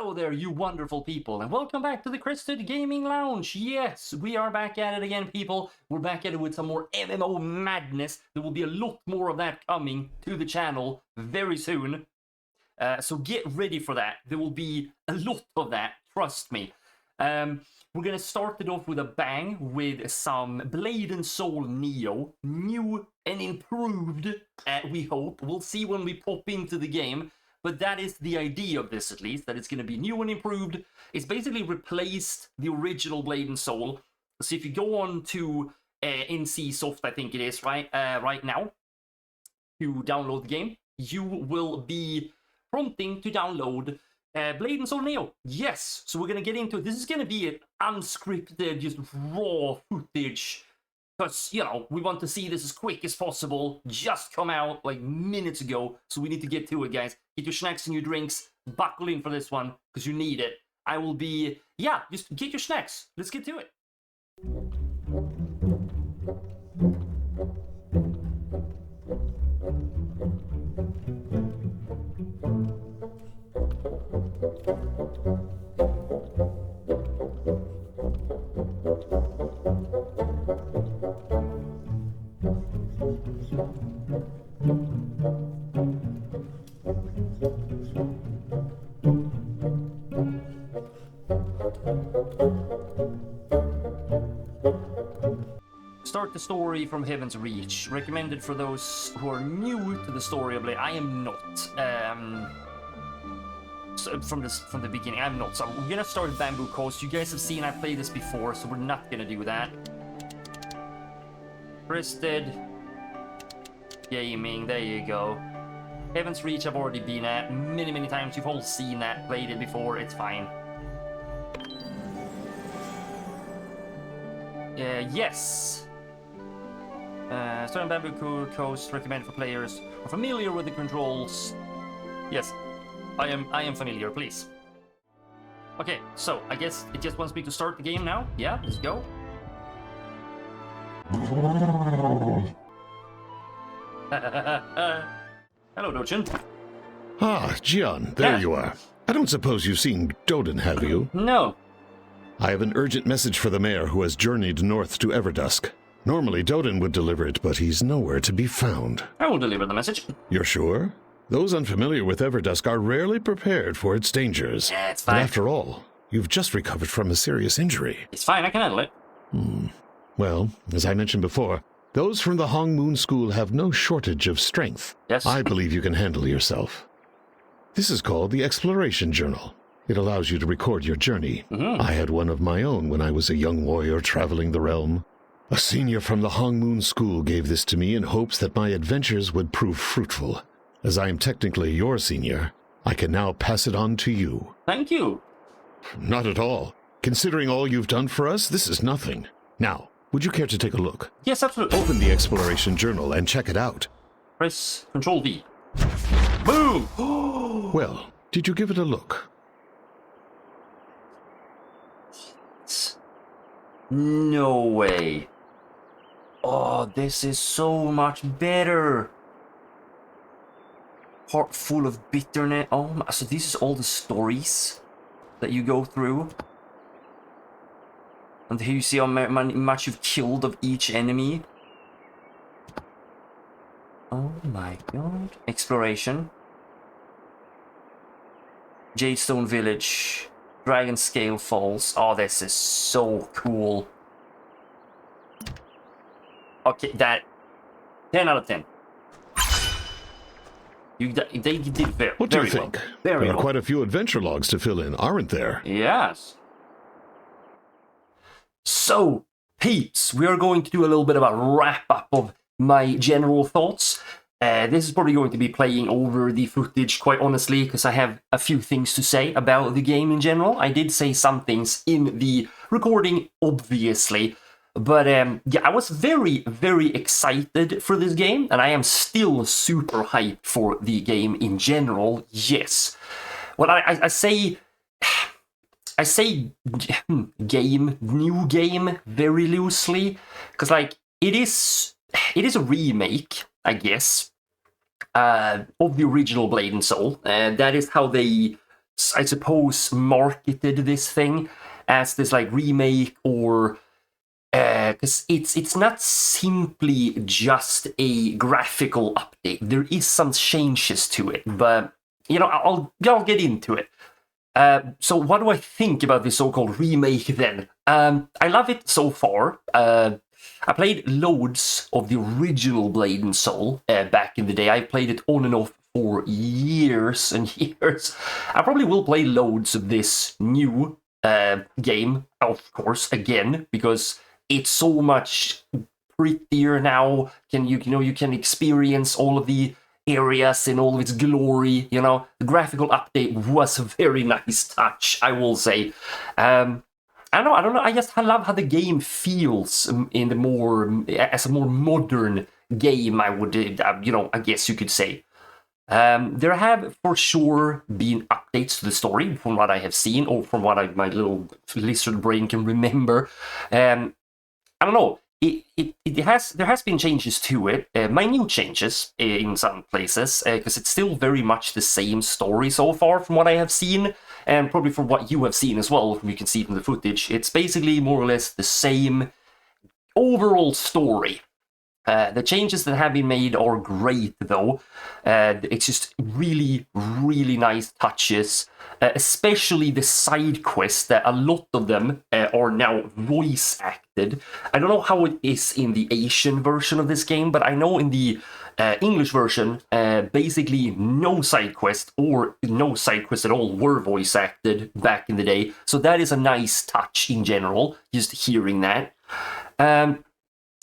Hello there, you wonderful people, and welcome back to the Crested Gaming Lounge. Yes, we are back at it again, people. We're back at it with some more MMO madness. There will be a lot more of that coming to the channel very soon. So get ready for that. There will be a lot of that, trust me. We're going to start it off with a bang with some Blade and Soul Neo. New and improved, we hope. We'll see when we pop into the game. But that is the idea of this, at least, that it's going to be new and improved. It's basically replaced the original Blade and Soul. So if you go on to NCSoft, I think it is, right now, to download the game, you will be prompting to download Blade and Soul Neo. Yes, so we're going to get into it. This is going to be an unscripted, just raw footage. Because, you know, we want to see this as quick as possible. Just come out like minutes ago. So we need to get to it, guys. Get your snacks and your drinks. Buckle in for this one, because you need it. I will be... Yeah, just get your snacks. Let's get to it. Start the story from Heaven's Reach. Recommended for those who are new to the story of Blade. I am not. So from the beginning, I'm not. So we're gonna start at Bamboo Coast. You guys have seen I played this before, so we're not gonna do that. Crested Gaming, there you go. Heaven's Reach I've already been at many times. You've all seen that, played it before, it's fine. Yes. Starting Bamboo Coast, recommended for players who are familiar with the controls. Yes, I am familiar, please. Okay, so I guess it just wants me to start the game now. Yeah, let's go. Hello, Dochin. Ah, Gian, there you are. I don't suppose you've seen Doden, have you? No. I have an urgent message for the mayor who has journeyed north to Everdusk. Normally Doden would deliver it, but he's nowhere to be found. I will deliver the message. You're sure? Those unfamiliar with Everdusk are rarely prepared for its dangers. Yeah, it's fine. And after all, you've just recovered from a serious injury. It's fine, I can handle it. Well, as I mentioned before, those from the Hong Moon School have no shortage of strength. Yes. I believe you can handle yourself. This is called the Exploration Journal. It allows you to record your journey. I had one of my own when I was a young warrior traveling the realm. A senior from the Hong Moon School gave this to me in hopes that my adventures would prove fruitful. As I am technically your senior, I can now pass it on to you. Thank you. Not at all. Considering all you've done for us, this is nothing. Now, would you care to take a look? Yes, absolutely. Open the Exploration Journal and check it out. Press Control V. Boom! Well, did you give it a look? No way. Oh, this is so much better. Heart full of bitterness. Oh my, so this is all the stories that you go through. And here you see how much you've killed of each enemy. Oh my god. Exploration. Jadestone Village. Dragon Scale Falls. Oh, this is so cool. Okay, that 10 out of 10. They did very, what do you think? Well. Very there are well. quite a few adventure logs to fill in, aren't there? Yes. So, peeps, we are going to do a little bit of a wrap-up of my general thoughts. This is probably going to be playing over the footage, quite honestly, because I have a few things to say about the game in general. I did say some things in the recording, obviously. But yeah, I was very excited for this game, and I am still super hyped for the game in general, yes. Well, I say game, new game, very loosely, because, like, it is a remake, I guess, of the original Blade and Soul. That is how they I suppose, marketed this thing as this like remake, or because it's not simply just a graphical update. There is some changes to it, but I'll get into it. So what do I think about this so-called remake then? I love it so far. I played loads of the original Blade and Soul back in the day. I played it on and off for years and years. I probably will play loads of this new game, of course, again, because it's so much prettier now. You can experience all of the areas in all of its glory. The graphical update was a very nice touch, I will say. I don't know. I love how the game feels as a more modern game. I would, I guess you could say. There have for sure been updates to the story from what I have seen, or from what my little lizard brain can remember. I don't know. There has been changes to it, minute changes in some places, because it's still very much the same story so far from what I have seen, and probably from what you have seen as well. You can see from the footage, it's basically more or less the same overall story. The changes that have been made are great, though. It's just really, really nice touches, especially the side quests, that a lot of them are now voice acted. I don't know how it is in the Asian version of this game, but I know in the English version, basically no side quest or no side quest at all were voice acted back in the day. So that is a nice touch in general, just hearing that.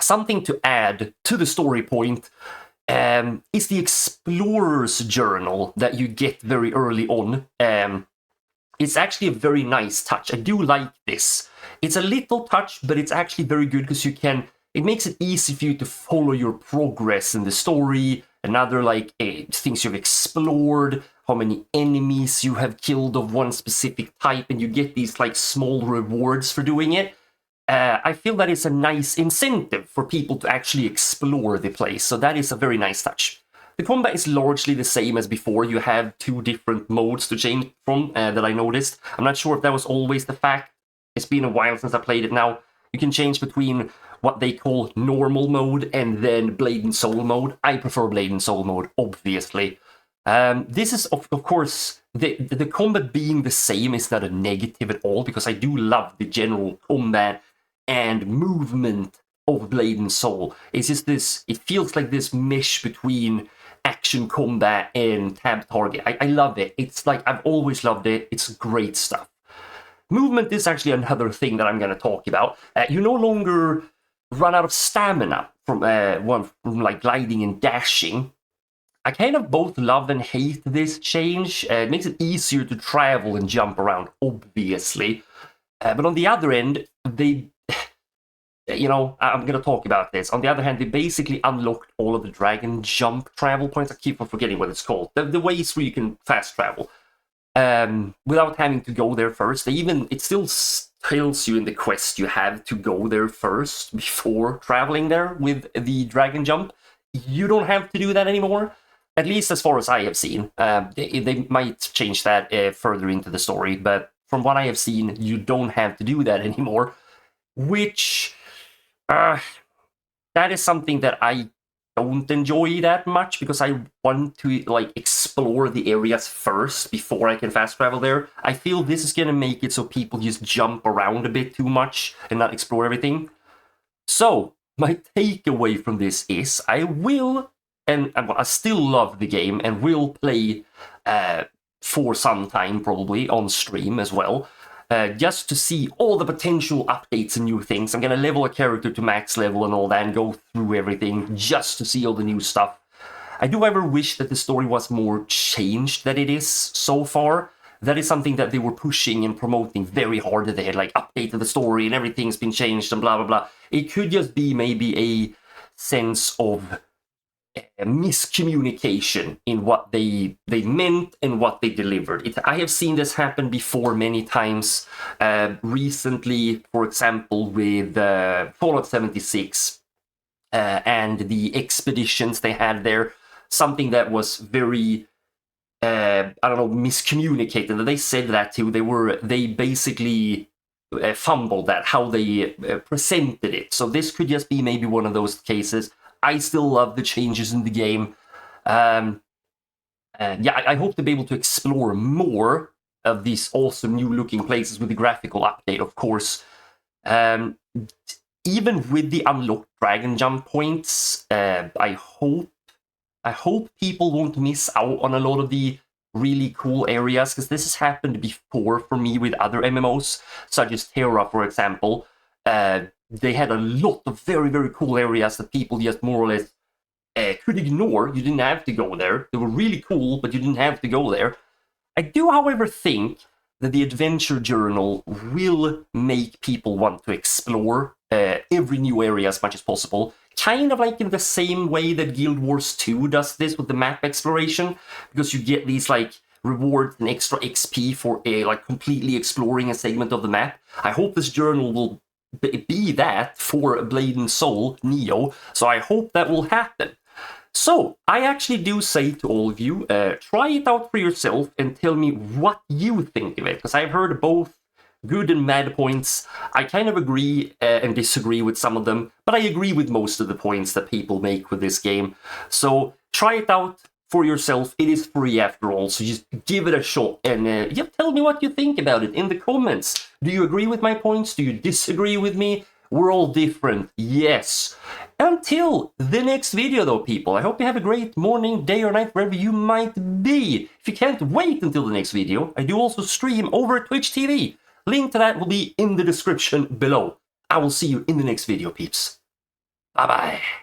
Something to add to the story point is the Explorer's Journal that you get very early on. It's actually a very nice touch. I do like this. It's a little touch, but it's actually very good because it makes it easy for you to follow your progress in the story, and other things you've explored, how many enemies you have killed of one specific type, and you get these small rewards for doing it. I feel that it's a nice incentive for people to actually explore the place, so that is a very nice touch. The combat is largely the same as before. You have 2 different modes to change from that I noticed. I'm not sure if that was always the fact. It's been a while since I played it now. You can change between what they call normal mode and then Blade and Soul mode. I prefer Blade and Soul mode, obviously. This is, of course, the combat being the same is not a negative at all, because I do love the general combat and movement of Blade and Soul. It's just this, it feels like this mesh between action combat and tab target. I love it. It's I've always loved it. It's great stuff. Movement is actually another thing that I'm going to talk about. You no longer run out of stamina from gliding and dashing. I kind of both love and hate this change. It makes it easier to travel and jump around, obviously. But on the other end, I'm going to talk about this. On the other hand, they basically unlocked all of the dragon jump travel points. I keep on forgetting what it's called. The ways where you can fast travel without having to go there first. It still tells you in the quest you have to go there first before traveling there with the dragon jump. You don't have to do that anymore, at least as far as I have seen. They might change that further into the story, but from what I have seen, you don't have to do that anymore, which that is something that I don't enjoy that much, because I want to explore the areas first before I can fast travel there. I feel this is gonna make it so people just jump around a bit too much and not explore everything. So my takeaway from this is I still love the game and will play for some time, probably on stream as well. Just to see all the potential updates and new things. I'm going to level a character to max level and all that and go through everything just to see all the new stuff. I do ever wish that the story was more changed than it is so far. That is something that they were pushing and promoting very hard, that they had updated the story and everything's been changed and blah blah blah. It could just be maybe a sense of miscommunication in what they meant and what they delivered. I have seen this happen before many times. Recently, for example, with Fallout 76 and the expeditions they had there. Something that was very I don't know, miscommunicated. That they said that too. They basically fumbled that, how they presented it. So this could just be maybe one of those cases. I still love the changes in the game. And yeah, I hope to be able to explore more of these awesome new looking places with the graphical update, of course. Even with the unlocked dragon jump points, I hope people won't miss out on a lot of the really cool areas, because this has happened before for me with other MMOs, such as Terra, for example. They had a lot of very, very cool areas that people just more or less could ignore. You didn't have to go there. They were really cool, but you didn't have to go there. I do, however, think that the Adventure Journal will make people want to explore every new area as much as possible. Kind of like in the same way that Guild Wars 2 does this with the map exploration, because you get these like rewards and extra XP for like completely exploring a segment of the map. I hope this journal will be that for Blade and Soul Neo, so I hope that will happen. So, I actually do say to all of you, try it out for yourself and tell me what you think of it, because I've heard both good and bad points. I kind of agree and disagree with some of them, but I agree with most of the points that people make with this game. So, try it out for yourself. It is free after all, so just give it a shot and yeah, tell me what you think about it in the comments. Do you agree with my points? Do you disagree with me? We're all different, yes. Until the next video though, people, I hope you have a great morning, day or night, wherever you might be. If you can't wait until the next video, I do also stream over Twitch TV. Link to that will be in the description below. I will see you in the next video, peeps. Bye-bye.